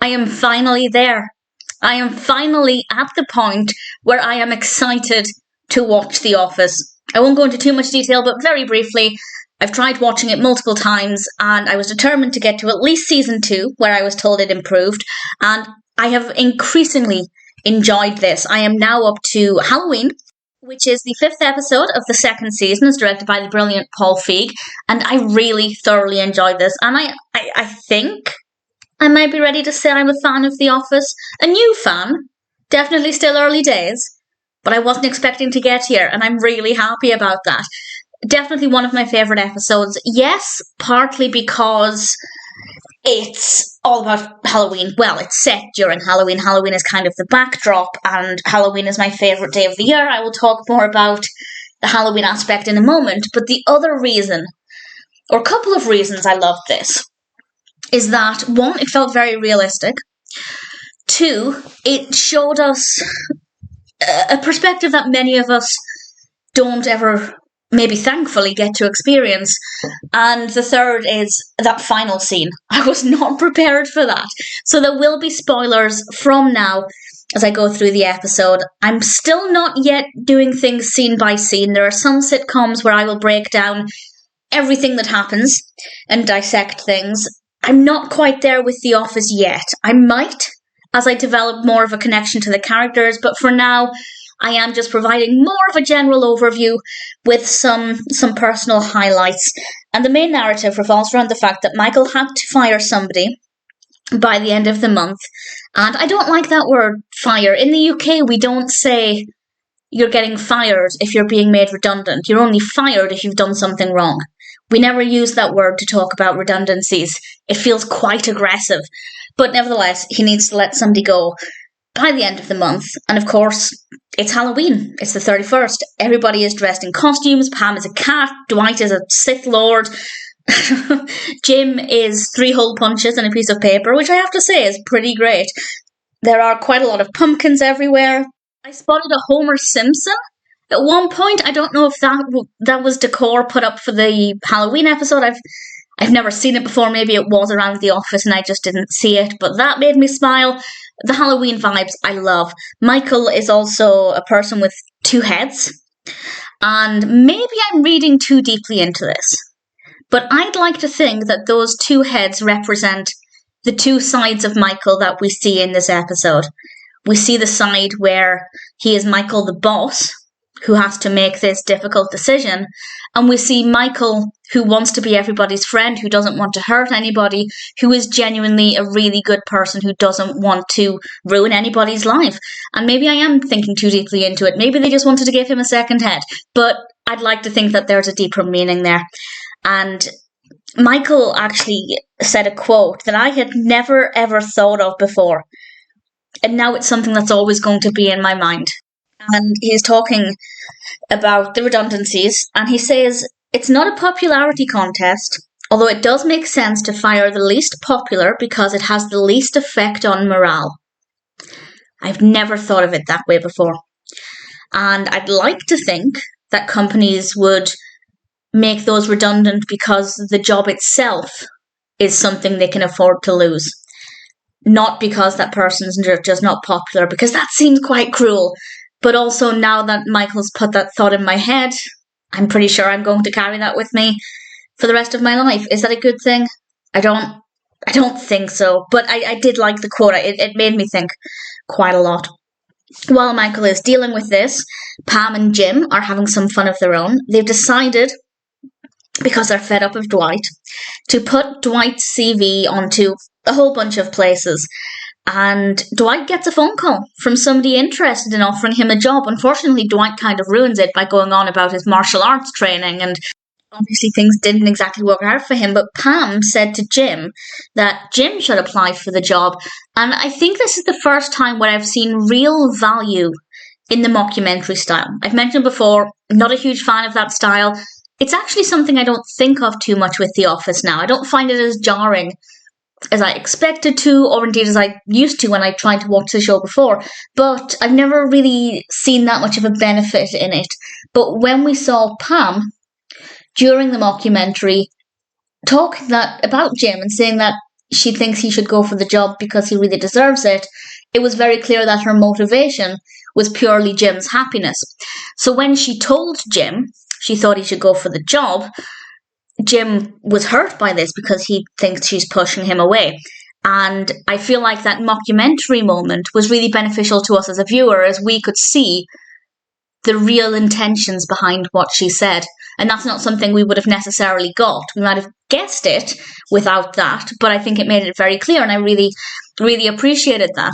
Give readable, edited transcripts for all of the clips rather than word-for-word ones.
I am finally there. I am finally at the point where I am excited to watch The Office. I won't go into too much detail, but very briefly, I've tried watching it multiple times, and I was determined to get to at least season 2, where I was told it improved, and I have increasingly enjoyed this. I am now up to Halloween, which is the 5th episode of the 2nd season. It's directed by the brilliant Paul Feig, and I really thoroughly enjoyed this. And I think I might be ready to say I'm a fan of The Office. A new fan. Definitely still early days, but I wasn't expecting to get here, and I'm really happy about that. Definitely one of my favourite episodes. Yes, partly because it's all about Halloween. Well, it's set during Halloween. Halloween is kind of the backdrop, and Halloween is my favourite day of the year. I will talk more about the Halloween aspect in a moment, but the other reason, or a couple of reasons I loved this, is that, one, it felt very realistic. 2, it showed us a perspective that many of us don't ever, maybe thankfully, get to experience. And the third is that final scene. I was not prepared for that. So there will be spoilers from now as I go through the episode. I'm still not yet doing things scene by scene. There are some sitcoms where I will break down everything that happens and dissect things. I'm not quite there with The Office yet. I might, as I develop more of a connection to the characters, but for now, I am just providing more of a general overview with some personal highlights. And the main narrative revolves around the fact that Michael had to fire somebody by the end of the month. And I don't like that word, fire. In the UK, we don't say you're getting fired if you're being made redundant. You're only fired if you've done something wrong. We never use that word to talk about redundancies. It feels quite aggressive. But nevertheless, he needs to let somebody go by the end of the month. And of course, it's Halloween. It's the 31st. Everybody is dressed in costumes. Pam is a cat. Dwight is a Sith Lord. Jim is 3 hole punches and a piece of paper, which I have to say is pretty great. There are quite a lot of pumpkins everywhere. I spotted a Homer Simpson at one point. I don't know if that was decor put up for the Halloween episode. I've never seen it before. Maybe it was around The Office and I just didn't see it, but that made me smile. The Halloween vibes I love. Michael is also a person with 2 heads, and maybe I'm reading too deeply into this, but I'd like to think that those 2 heads represent the 2 sides of Michael that we see in this episode. We see the side where he is Michael the boss, who has to make this difficult decision, and we see Michael, who wants to be everybody's friend, who doesn't want to hurt anybody, who is genuinely a really good person, who doesn't want to ruin anybody's life. And maybe I am thinking too deeply into it. Maybe they just wanted to give him a second head, but I'd like to think that there's a deeper meaning there. And Michael actually said a quote that I had never ever thought of before, and now it's something that's always going to be in my mind. And he's talking about the redundancies, and he says, "It's not a popularity contest, although it does make sense to fire the least popular because it has the least effect on morale." I've never thought of it that way before. And I'd like to think that companies would make those redundant because the job itself is something they can afford to lose. Not because that person's just not popular, because that seems quite cruel. But also, now that Michael's put that thought in my head, I'm pretty sure I'm going to carry that with me for the rest of my life. Is that a good thing? I don't think so. But I did like the quote. It made me think quite a lot. While Michael is dealing with this, Pam and Jim are having some fun of their own. They've decided, because they're fed up of Dwight, to put Dwight's CV onto a whole bunch of places. And Dwight gets a phone call from somebody interested in offering him a job. Unfortunately, Dwight kind of ruins it by going on about his martial arts training, and obviously things didn't exactly work out for him. But Pam said to Jim that Jim should apply for the job. And I think this is the first time where I've seen real value in the mockumentary style. I've mentioned before, not a huge fan of that style. It's actually something I don't think of too much with The Office now. I don't find it as jarring as I expected to, or indeed as I used to when I tried to watch the show before. But I've never really seen that much of a benefit in it. But when we saw Pam during the mockumentary talking about Jim and saying that she thinks he should go for the job because he really deserves it, it was very clear that her motivation was purely Jim's happiness. So when she told Jim she thought he should go for the job, Jim was hurt by this because he thinks she's pushing him away. And I feel like that mockumentary moment was really beneficial to us as a viewer, as we could see the real intentions behind what she said. And that's not something we would have necessarily got. We might have guessed it without that, but I think it made it very clear, and I really, really appreciated that.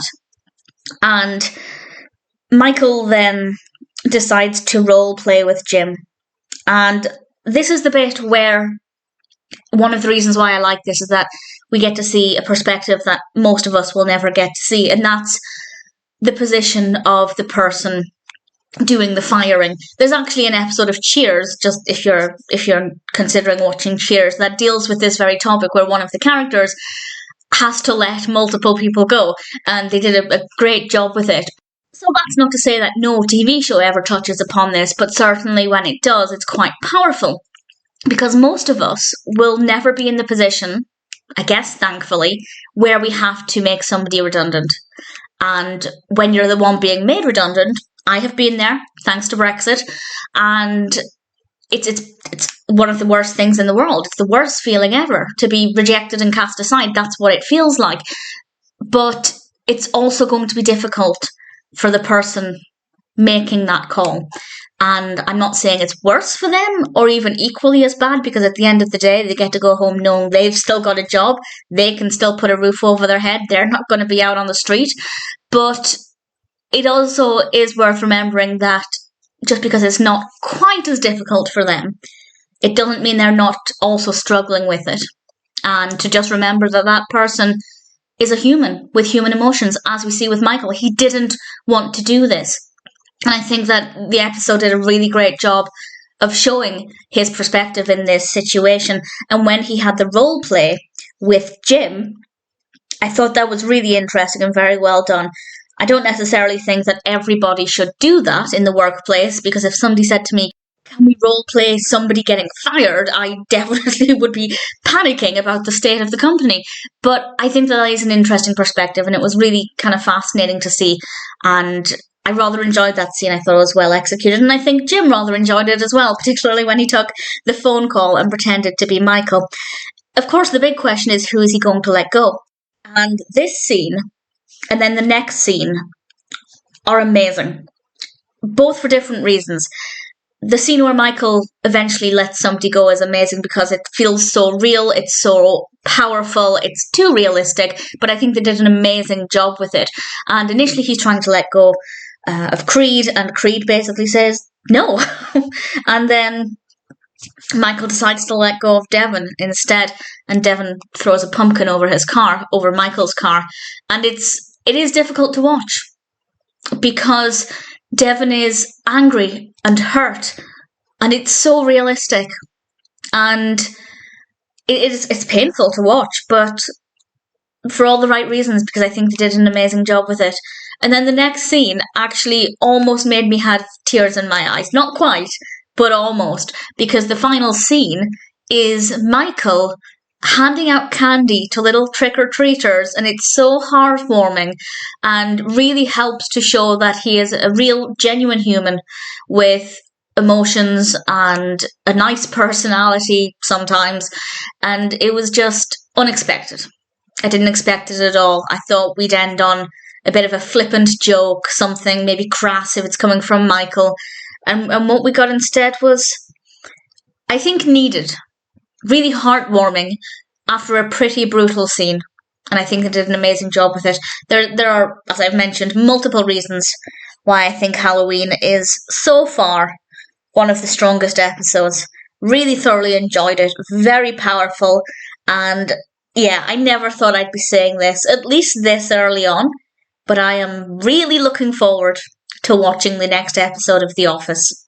And Michael then decides to role play with Jim. And this is the bit where one of the reasons why I like this is that we get to see a perspective that most of us will never get to see, and that's the position of the person doing the firing. There's actually an episode of Cheers, just if you're considering watching Cheers, that deals with this very topic, where one of the characters has to let multiple people go, and they did a great job with it. So that's not to say that no TV show ever touches upon this, but certainly when it does, it's quite powerful, because most of us will never be in the position, I guess thankfully, where we have to make somebody redundant. And when you're the one being made redundant, I have been there, thanks to Brexit, and it's one of the worst things in the world. It's the worst feeling ever, to be rejected and cast aside. That's what it feels like. But it's also going to be difficult for the person making that call. And I'm not saying it's worse for them or even equally as bad, because at the end of the day, they get to go home knowing they've still got a job. They can still put a roof over their head. They're not going to be out on the street. But it also is worth remembering that just because it's not quite as difficult for them, it doesn't mean they're not also struggling with it. And to just remember that that person is a human with human emotions, as we see with Michael. He didn't want to do this. And I think that the episode did a really great job of showing his perspective in this situation. And when he had the role play with Jim, I thought that was really interesting and very well done. I don't necessarily think that everybody should do that in the workplace, because if somebody said to me, can we role play somebody getting fired, I definitely would be panicking about the state of the company. But I think that is an interesting perspective, and it was really kind of fascinating to see. And I rather enjoyed that scene. I thought it was well executed, and I think Jim rather enjoyed it as well, particularly when he took the phone call and pretended to be Michael. Of course, the big question is, who is he going to let go? And this scene and then the next scene are amazing, both for different reasons. The scene where Michael eventually lets somebody go is amazing because it feels so real, it's so powerful, it's too realistic, but I think they did an amazing job with it. And initially he's trying to let go of Creed, and Creed basically says no. And then Michael decides to let go of Devon instead, and Devon throws a pumpkin over his car, over Michael's car. And it is difficult to watch because Devon is angry and hurt, and it's so realistic, and it's painful to watch, but for all the right reasons, because I think they did an amazing job with it. And then the next scene actually almost made me have tears in my eyes. Not quite, but almost, because the final scene is Michael handing out candy to little trick-or-treaters, and it's so heartwarming and really helps to show that he is a real, genuine human with emotions and a nice personality sometimes, and it was just unexpected. I didn't expect it at all. I thought we'd end on a bit of a flippant joke, something maybe crass if it's coming from Michael, and what we got instead was, I think, needed. Really heartwarming after a pretty brutal scene, and I think they did an amazing job with it. There are, as I've mentioned, multiple reasons why I think Halloween is so far one of the strongest episodes. Really thoroughly enjoyed it, very powerful, and yeah, I never thought I'd be saying this, at least this early on, but I am really looking forward to watching the next episode of The Office.